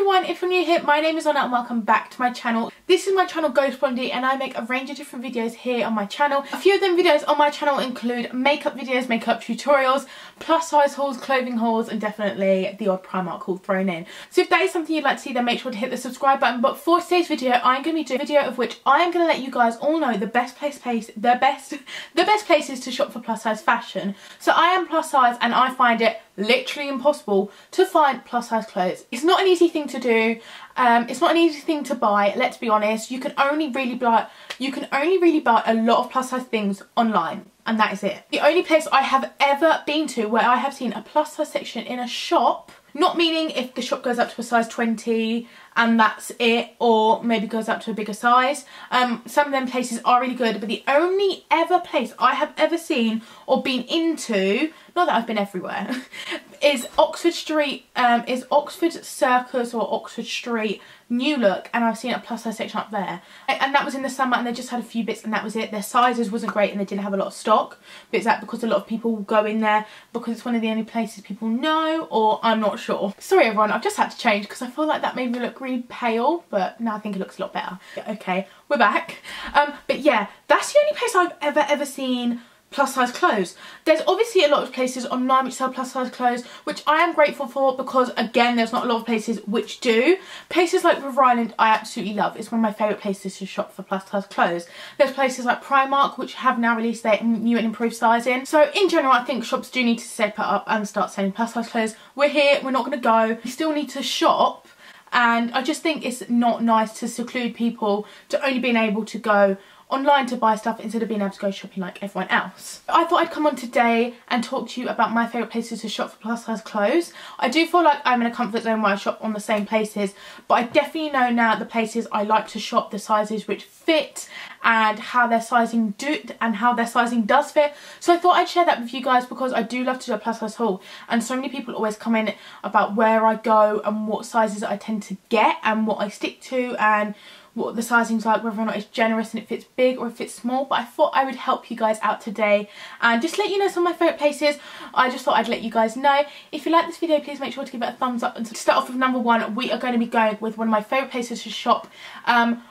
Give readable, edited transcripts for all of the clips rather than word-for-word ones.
everyone, if you're new here, my name is Anna and welcome back to my channel. This is my channel GH0STBLONDIE and I make a range of different videos here on my channel. A few of them videos on my channel include makeup videos, makeup tutorials, plus size hauls, clothing hauls and definitely the odd Primark haul thrown in. So if that is something you'd like to see, then make sure to hit the subscribe button. But for today's video, I'm going to be doing a video of which I am going to let you guys all know the best places to shop for plus size fashion. So I am plus size and I find it literally impossible to find plus size clothes. It's not an easy thing to do. It's not an easy thing to buy, let's be honest. You can only really buy a lot of plus size things online, and that is it. The only place I have ever been to where I have seen a plus size section in a shop, not meaning if the shop goes up to a size 20 and that's it, or maybe goes up to a bigger size. Some of them places are really good, but the only ever place I have ever seen or been into, not that I've been everywhere, is Oxford Street, is Oxford Circus or Oxford Street New Look, and I've seen a plus size section up there. And that was in the summer and they just had a few bits and that was it. Their sizes wasn't great and they didn't have a lot of stock. But is that because a lot of people go in there because it's one of the only places people know, or I'm not sure. Sorry everyone, I've just had to change because I feel like that made me look really pale, but now I think it looks a lot better. Yeah, okay, we're back. But yeah, that's the only place I've ever seen plus size clothes. There's obviously a lot of places online which sell plus size clothes, which I am grateful for because again there's not a lot of places which do. Places like River Island I absolutely love. It's one of my favourite places to shop for plus size clothes. There's places like Primark which have now released their new and improved sizing. So in general I think shops do need to step it up and start selling plus size clothes. We're here, we're not going to go. We still need to shop, and I just think it's not nice to seclude people to only being able to go online to buy stuff instead of being able to go shopping like everyone else. I thought I'd come on today and talk to you about my favourite places to shop for plus size clothes. I do feel like I'm in a comfort zone where I shop on the same places, but I definitely know now the places I like to shop, the sizes which fit and how their sizing does fit. So I thought I'd share that with you guys because I do love to do a plus size haul, and so many people always comment about where I go and what sizes I tend to get and what I stick to and what the sizing's like, whether or not it's generous and it fits big or if it's small. But I thought I would help you guys out today and just let you know some of my favourite places. I just thought I'd let you guys know. If you like this video, please make sure to give it a thumbs up. And to start off with number one, we are going to be going with one of my favourite places to shop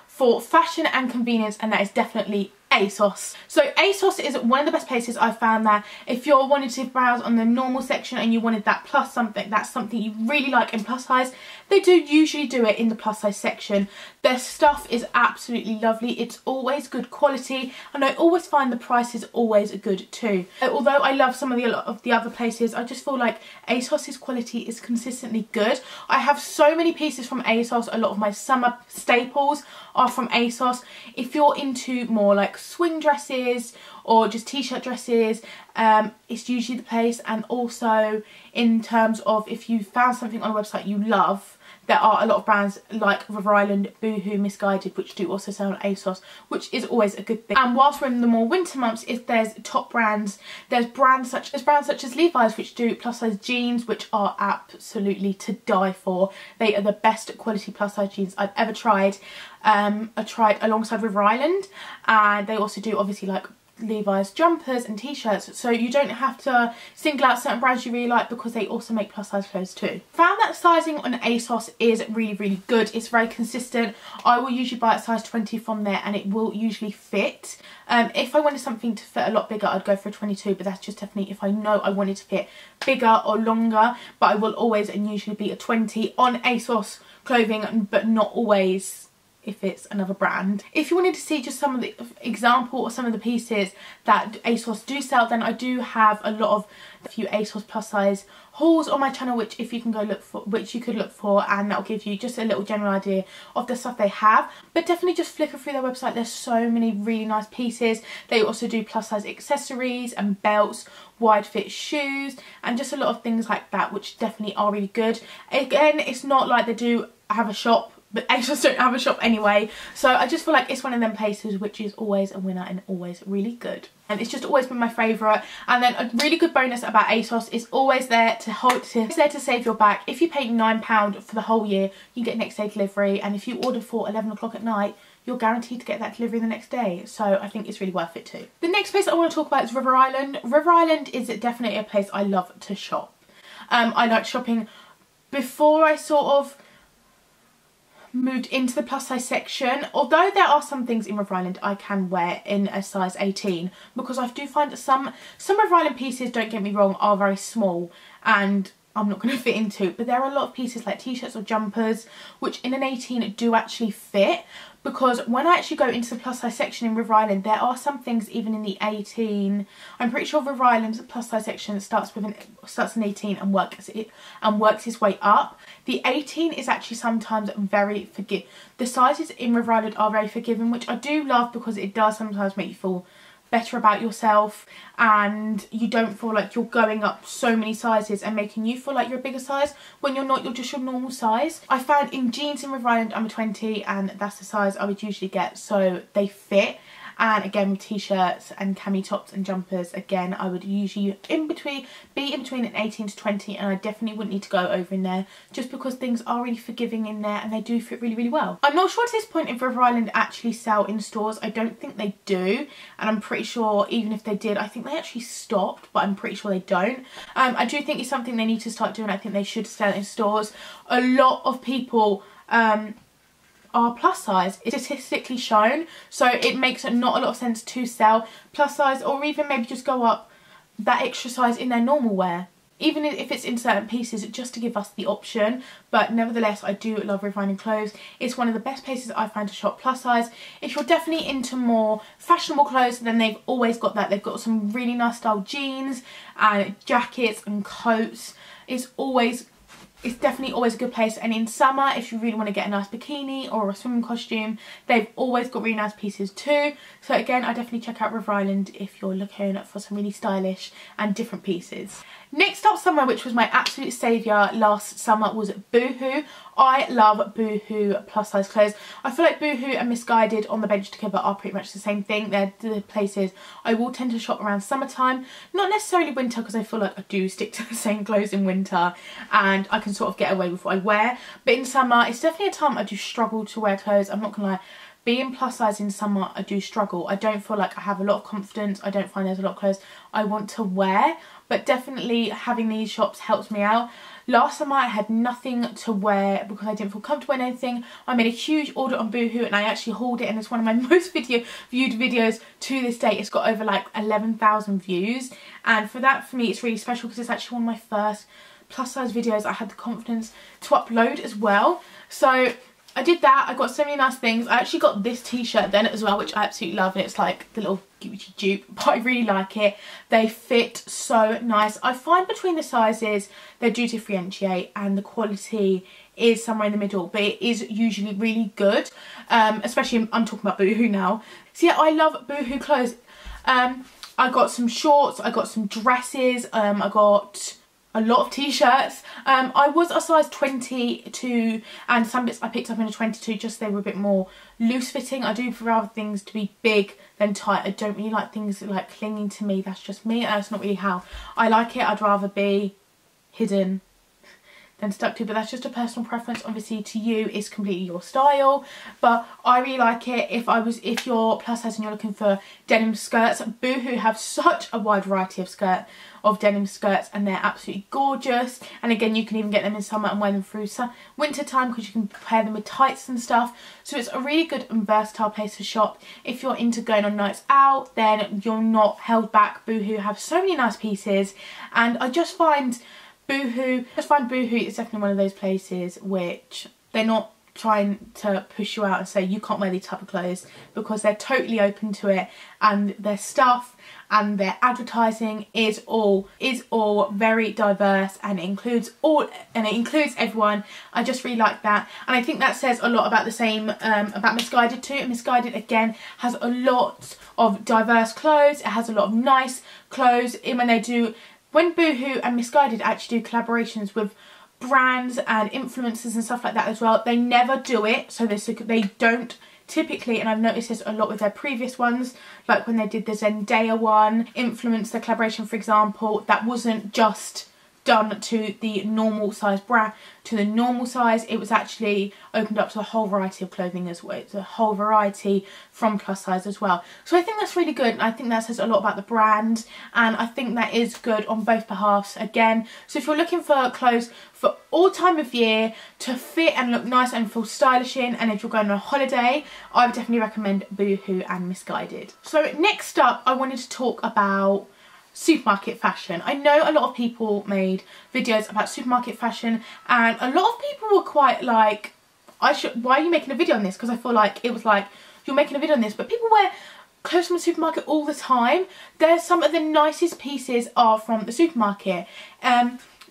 for fashion and convenience, and that is definitely ASOS. So ASOS is one of the best places I've found that if you're wanting to browse on the normal section and you wanted that plus something, that's something you really like in plus size, they do usually do it in the plus size section. Their stuff is absolutely lovely. It's always good quality and I always find the price is always good too. Although I love some of the other places, I just feel like ASOS's quality is consistently good. I have so many pieces from ASOS. A lot of my summer staples are from ASOS. If you're into more like swing dresses or just t-shirt dresses, it's usually the place. And also in terms of if you found something on a website you love, there are a lot of brands like River Island, Boohoo, Misguided, which do also sell on ASOS, which is always a good thing. And whilst we're in the more winter months, if there's top brands, there's brands such as Levi's, which do plus size jeans, which are absolutely to die for. They are the best quality plus size jeans I've ever tried. I tried alongside River Island, and they also do obviously like Levi's jumpers and t-shirts, so you don't have to single out certain brands you really like because they also make plus size clothes too. Found that sizing on ASOS is really good. It's very consistent. I will usually buy a size 20 from there and it will usually fit. If I wanted something to fit a lot bigger, I'd go for a 22, but that's just definitely if I know I wanted to fit bigger or longer. But I will always and usually be a 20 on ASOS clothing, but not always if it's another brand. If you wanted to see just some of the example or some of the pieces that ASOS do sell, then I do have a few ASOS plus size hauls on my channel, which if you can go look for, which you could look for, and that'll give you just a little general idea of the stuff they have. But definitely just flicker through their website. There's so many really nice pieces. They also do plus size accessories and belts, wide fit shoes, and just a lot of things like that, which definitely are really good. Again, it's not like they do have a shop, but ASOS don't have a shop anyway, so I just feel like it's one of them places which is always a winner and always really good. And it's just always been my favourite. And then a really good bonus about ASOS is always there to save your back. If you pay £9 for the whole year, you get next day delivery, and if you order for 11 o'clock at night, you're guaranteed to get that delivery the next day. So I think it's really worth it too. The next place I want to talk about is River Island. River Island is definitely a place I love to shop. I like shopping before I sort of moved into the plus size section, although there are some things in River Island I can wear in a size 18, because I do find that some River Island pieces, don't get me wrong, are very small and I'm not going to fit into, but there are a lot of pieces like t-shirts or jumpers which in an 18 do actually fit, because when I actually go into the plus size section in River Island, there are some things even in the 18. I'm pretty sure River Island's plus size section starts in 18 and works its way up. The 18 is actually sometimes very the sizes in River Island are very forgiving, which I do love, because it does sometimes make you feel better about yourself and you don't feel like you're going up so many sizes and making you feel like you're a bigger size when you're not, you're just your normal size. I found in jeans in River Island I'm a 20 and that's the size I would usually get, so they fit. And again with t-shirts and cami tops and jumpers, again I would usually be in between an 18 to 20, and I definitely wouldn't need to go over in there, just because things are really forgiving in there and they do fit really, really well. I'm not sure at this point if River Island actually sell in stores. I don't think they do, and I'm pretty sure even if they did, I think they actually stopped, but I'm pretty sure they don't. I do think it's something they need to start doing. I think they should sell it in stores. A lot of people are plus size. It's statistically shown, so it makes not a lot of sense to sell plus size, or even maybe just go up that extra size in their normal wear, even if it's in certain pieces, just to give us the option. But nevertheless, I do love River Island clothes. It's one of the best places I find to shop plus size. If you're definitely into more fashionable clothes, then they've always got that. They've got some really nice style jeans and jackets and coats. It's definitely always a good place. And in summer, if you really want to get a nice bikini or a swimming costume, they've always got really nice pieces too. So again, I definitely check out River Island if you're looking for some really stylish and different pieces. Next up, somewhere which was my absolute saviour last summer was Boohoo. I love Boohoo plus size clothes. I feel like Boohoo and Missguided on the bench together are pretty much the same thing. They're the places I will tend to shop around summertime. Not necessarily winter, because I feel like I do stick to the same clothes in winter and I can sort of get away with what I wear. But in summer, it's definitely a time I do struggle to wear clothes. I'm not gonna lie. Being plus size in summer, I do struggle. I don't feel like I have a lot of confidence. I don't find there's a lot of clothes I want to wear, but definitely having these shops helps me out. Last summer I had nothing to wear because I didn't feel comfortable in anything. I made a huge order on Boohoo and I actually hauled it, and it's one of my most viewed videos to this day. It's got over like 11,000 views, and for me it's really special, because it's actually one of my first plus size videos I had the confidence to upload as well. So I did that. I got so many nice things. I actually got this t-shirt then as well, which I absolutely love, and it's like the little Gucci dupe, but I really like it. They fit so nice. I find between the sizes they do differentiate and the quality is somewhere in the middle, but it is usually really good, especially I'm talking about Boohoo now. So yeah, I love Boohoo clothes. I got some shorts, I got some dresses, I got a lot of t-shirts. I was a size 22 and some bits I picked up in a 22, just they were a bit more loose fitting. I do rather things to be big than tight. I don't really like things like clinging to me. That's just me. That's not really how I like it. I'd rather be hidden than stuck to, but that's just a personal preference. Obviously to you it's completely your style, but I really like it. If you're plus size and you're looking for denim skirts, Boohoo have such a wide variety of denim skirts, and they're absolutely gorgeous. And again, you can even get them in summer and wear them through winter time, because you can pair them with tights and stuff. So it's a really good and versatile place to shop. If you're into going on nights out, then you're not held back. Boohoo have so many nice pieces, and I just find Boohoo is definitely one of those places which they're not trying to push you out and say you can't wear these type of clothes, because they're totally open to it, and their stuff and their advertising is all very diverse, and it includes everyone. I just really like that, and I think that says a lot about the same about Missguided too. Missguided again has a lot of diverse clothes. It has a lot of nice clothes. When Boohoo and Missguided actually do collaborations with brands and influencers and stuff like that as well, they never do it, so they don't typically, and I've noticed this a lot with their previous ones, like when they did the Zendaya one, influencer collaboration for example, that wasn't just done to the normal size bra, to the normal size. It was actually opened up to a whole variety of clothing as well. It's a whole variety from plus size as well. So I think that's really good, and I think that says a lot about the brand, and I think that is good on both behalves again. So if you're looking for clothes for all time of year to fit and look nice and feel stylish in, and if you're going on a holiday, I would definitely recommend Boohoo and Missguided. So next up, I wanted to talk about supermarket fashion. I know a lot of people made videos about supermarket fashion, and a lot of people were quite like, why are you making a video on this? Because I feel like it was like, you're making a video on this, but people wear clothes from the supermarket all the time. There's some of the nicest pieces are from the supermarket.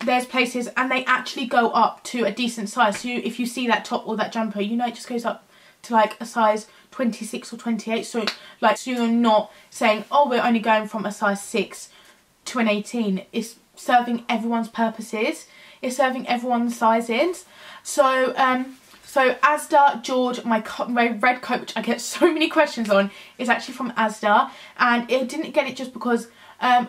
There's places, and they actually go up to a decent size. So if you see that top or that jumper, you know it just goes up to like a size 26 or 28. So like, so you're not saying, oh, we're only going from a size 6 to an 18. It's serving everyone's purposes. It's serving everyone's sizes. So so Asda George, my red coat, which I get so many questions on, is actually from Asda, and it didn't get it just because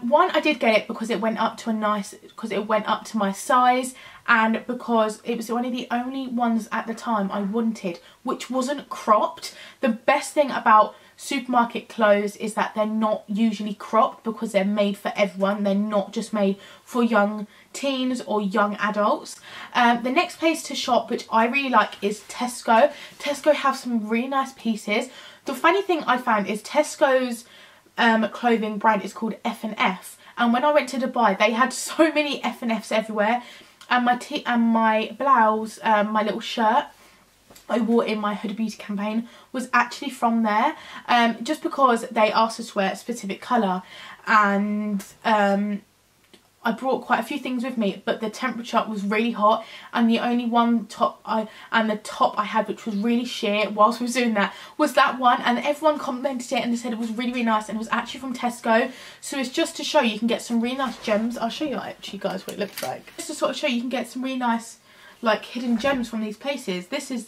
one, I did get it because it went up to my size, and because it was one of the only ones at the time I wanted which wasn't cropped. The best thing about supermarket clothes is that they're not usually cropped because they're made for everyone. They're not just made for young teens or young adults. The next place to shop, which I really like, is Tesco. Tesco have some really nice pieces. The funny thing I found is Tesco's clothing brand is called F&F, and when I went to Dubai they had so many F&Fs everywhere, and my blouse, my little shirt I wore in my Huda Beauty campaign was actually from there, just because they asked us to wear a specific colour, and I brought quite a few things with me, but the temperature was really hot, and the only one top I had, which was really sheer whilst we was doing that, was that one, and everyone complimented it and they said it was really, really nice, and it was actually from Tesco. So it's just to show you can get some really nice gems. I'll show you actually, guys, what it looks like. Just to sort of show you can get some really nice like hidden gems from these places. This is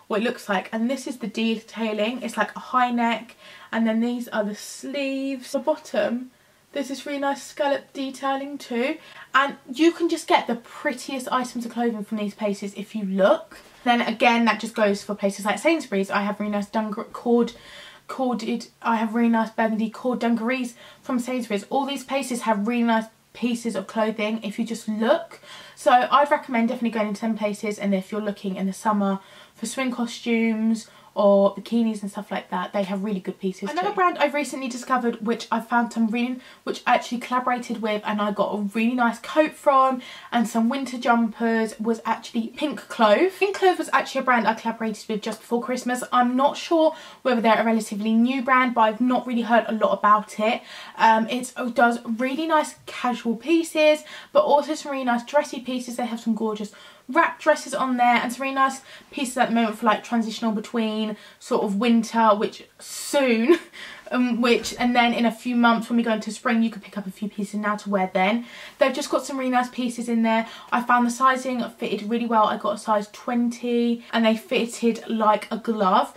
what it looks like, and this is the detailing. It's like a high neck, and then these are the sleeves. The bottom, there's this really nice scallop detailing too, and you can just get the prettiest items of clothing from these places if you look. Then again, that just goes for places like Sainsbury's. I have really nice I have really nice burgundy cord dungarees from Sainsbury's. All these places have really nice pieces of clothing if you just look. So I'd recommend definitely going into them places, and if you're looking in the summer for swim costumes or bikinis and stuff like that, they have really good pieces. Another brand I've recently discovered, which I found which I actually collaborated with, and I got a really nice coat from and some winter jumpers, was actually Pink Clove. Pink Clove was actually a brand I collaborated with just before Christmas. I'm not sure whether they're a relatively new brand, but I've not really heard a lot about it. It does really nice casual pieces, but also some really nice dressy pieces. They have some gorgeous wrap dresses on there, and some really nice pieces at the moment for like transitional between sort of winter, which soon, and then in a few months when we go into spring, you could pick up a few pieces now to wear then. They've just got some really nice pieces in there. I found the sizing fitted really well. I got a size 20 and they fitted like a glove.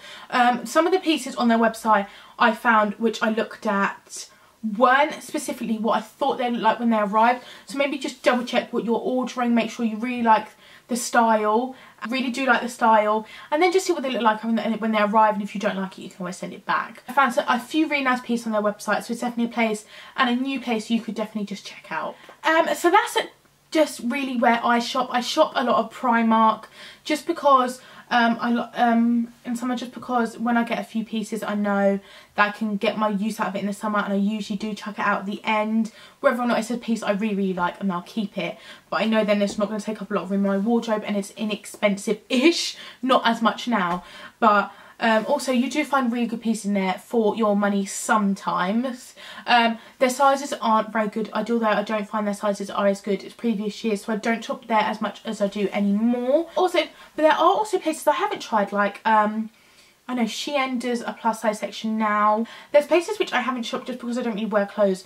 Some of the pieces on their website I found, which I looked at, weren't specifically what I thought they looked like when they arrived. So maybe just double check what you're ordering, make sure you really like the style, really do like the style, and then just see what they look like when they arrive, and if you don't like it you can always send it back. I found a few really nice pieces on their website, so it's definitely a place and a new place you could definitely just check out. So that's just really where I shop. I shop a lot of Primark just because in summer, just because when I get a few pieces I know that I can get my use out of it in the summer, and I usually do chuck it out at the end, whether or not it's a piece I really, really like, and I'll keep it, but I know then it's not going to take up a lot of room in my wardrobe, and it's inexpensive-ish, not as much now, but also you do find really good pieces in there for your money sometimes. Their sizes aren't very good, although I don't find their sizes are as good as previous years, so I don't shop there as much as I do anymore. Also, but there are also places I haven't tried, like I know Shein does a plus size section now. There's places which I haven't shopped just because I don't really wear clothes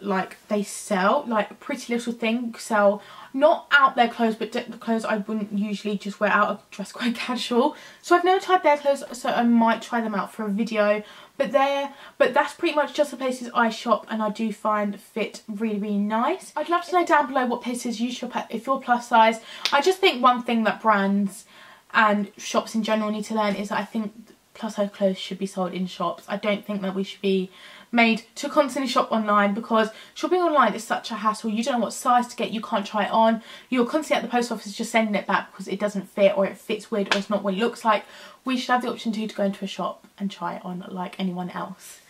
like they sell, like Pretty Little Thing sell not out their clothes, but clothes I wouldn't usually just wear out. I dress quite casual, so I've never tried their clothes, so I might try them out for a video. But that's pretty much just the places I shop, and I do find fit really nice. I'd love to know down below what places you shop at if you're plus size. I just think one thing that brands and shops in general need to learn is that I think plus size clothes should be sold in shops. I don't think that we should be made to constantly shop online, because shopping online is such a hassle. You don't know what size to get, you can't try it on, you're constantly at the post office just sending it back because it doesn't fit, or it fits weird, or it's not what it looks like. We should have the option to go into a shop and try it on like anyone else.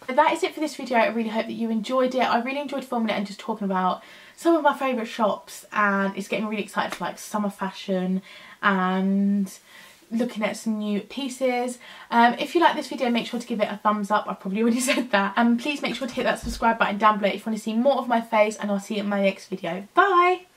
But that is it for this video. I really hope that you enjoyed it. I really enjoyed filming it and just talking about some of my favourite shops, and it's getting me really excited for like summer fashion and looking at some new pieces. If you like this video, make sure to give it a thumbs up. I probably already said that. And please make sure to hit that subscribe button down below if you want to see more of my face, and I'll see you in my next video. Bye!